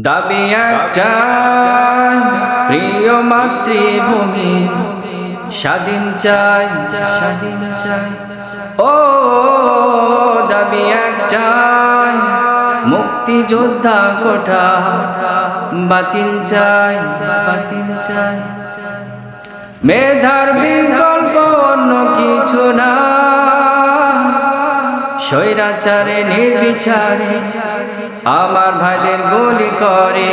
দাবি একটাই, প্রিয় মাতৃভূমি স্বাধীন চাই, স্বাধীন চাই। ও দাবি একটাই, মুক্তিযোদ্ধা কোঠা বাতিল চাই, বাতিল চাই। মেধার বিকল্প অন্য কিছু না, স্বৈরাচারে নির্বিচারে আমার ভাইদের গুলি করে।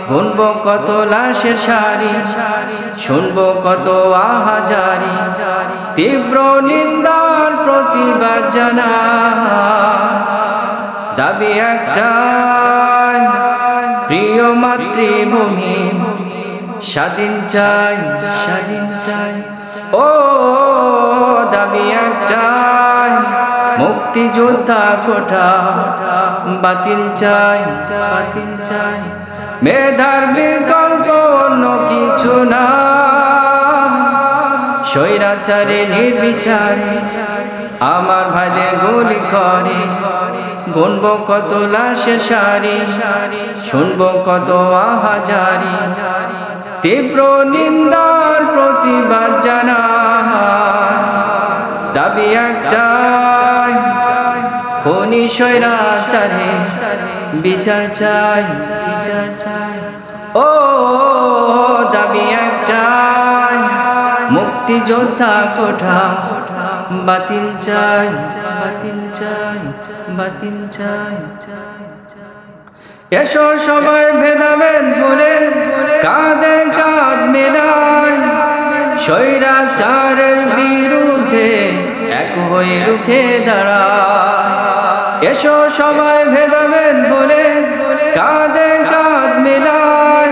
গুনবো কত লাশের সারি, শুনবো কত আহাজারি, তীব্র নিন্দার প্রতিবাদ জানা। দাবি একটাই, প্রিয় মাতৃভূমি স্বাধীন চাই, স্বাধীন চাই। ও দাবি একটাই, মুক্তিযোদ্ধা কোঠা বাতিল চাই, বাতিল চাই। মেধার বিকল্প অন্য কিছু না, স্বৈরাচারে নির্বিচারে আমার ভাইদের গুলি করে। গুনবো কত লাশের সারি, শুনবো কত আহাজারি, তীব্র নিন্দার প্রতিবাদ জানা। দাবি একটাই, খুনি স্বৈরাচারে বিচার চাই, বিচার চাই। ও দাবি একটাই, মুক্তিযোদ্ধা কোঠা বাতিল চাই, বাতিল চাই, বাতিল চাই। এসো সবাই ভেদাভেদ ভুলে কাঁধে কাঁধ মেলাই, স্বৈরাচারের বিরুদ্ধে এক হয়ে রুখে দাঁড়াই। এসো সবাই ভেদাভেদ ভুলে কাঁধে কাঁধ মেলাই,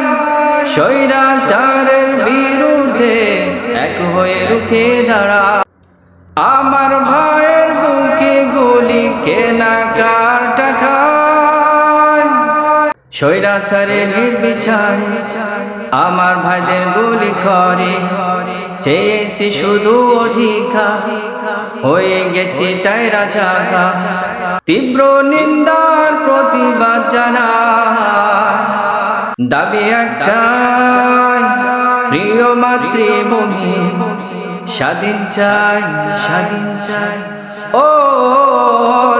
স্বৈরাচারের বিরুদ্ধে এক হয়ে রুখে দাঁড়াই। আমার ভাইয়ের বুকে গুলি কেনা কার টাকায়, স্বৈরাচারে নির্বিচারে আমার ভাইদের গুলি করে। চেয়েছি শুধু অধিকার, হয়ে গেছি তাই রাজাকার। তীব্র নিন্দার প্রতিবাদ জানা। দাবি একটাই, প্রিয় মাতৃভূমি স্বাধীন চাই, স্বাধীন চাই। ও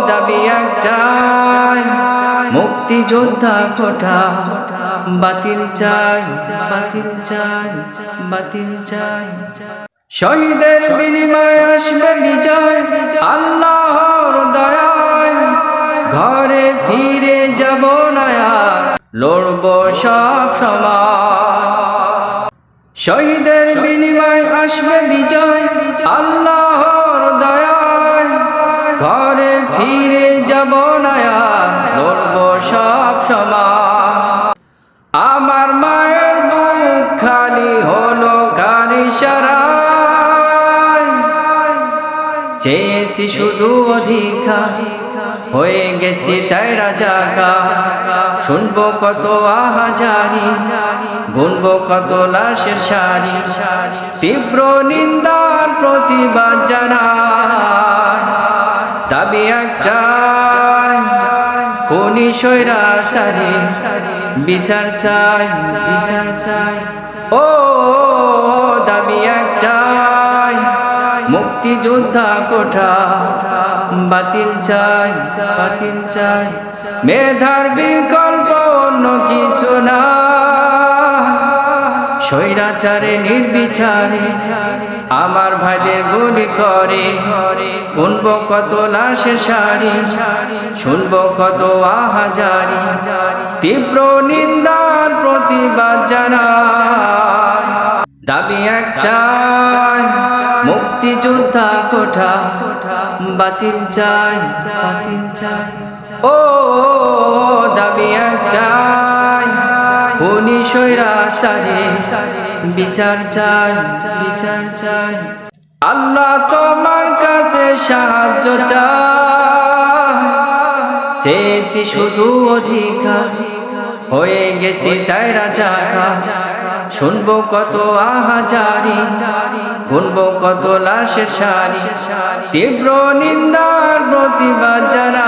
দাবি একটাই, মুক্তিযোদ্ধা কোঠা বাতিল চাই, বাতিল চাই, বাতিল চাই। শহীদের বিনিময়ে আসবে বিজয়, আল্লাহর দয়ায় ঘরে ফিরে যাব না আর, লড়বো সব সময়। শহীদের বিনিময়ে আসবে বিজয়, আল্লাহর দয়ায় ঘরে ফিরে যাব না আর, লড়বো সব সময়। আমার মায়ের বুক খালি হলো কার ইশারায়, চেয়েছি শুধু অধিকার, হয়ে গেছি তাই রাজাকার। শুনবো কত আহাজারি, গুনবো কত লাশের সারি, তীব্র নিন্দার প্রতিবাদ জানা। দাবি একটাই, খুনি স্বৈরাচারে বিচার চাই, বিচার চাই। ও দাবি একটাই, মুক্তিযোদ্ধা কোঠা বাতিল চাই, বাতিল চাই। মেধার বিকল্প অন্য কিছু না, স্বৈরাচারে নির্বিচারে আমার ভাইদের গুলি করে। গুনবো কত লাশের সারি, শুনবো কত আহাজারি, তীব্র নিন্দার প্রতিবাদ জানা। দাবি একটাই, মুক্তিযোদ্ধা কোঠা বাতিল চাই, বাতিল চাই। ও দাবি একটাই, খুনি স্বৈরাচারে বিচার চাই, বিচার চাই। আল্লাহ তোমার কাছে সাহায্য চাই, চেয়েছি শুধু অধিকার, হয়ে গেছি তাই রাজাকার। শুনবো কত আহাজারি, গুনবো কত লাশের সারি, তীব্র নিন্দার প্রতিবাদ জানা।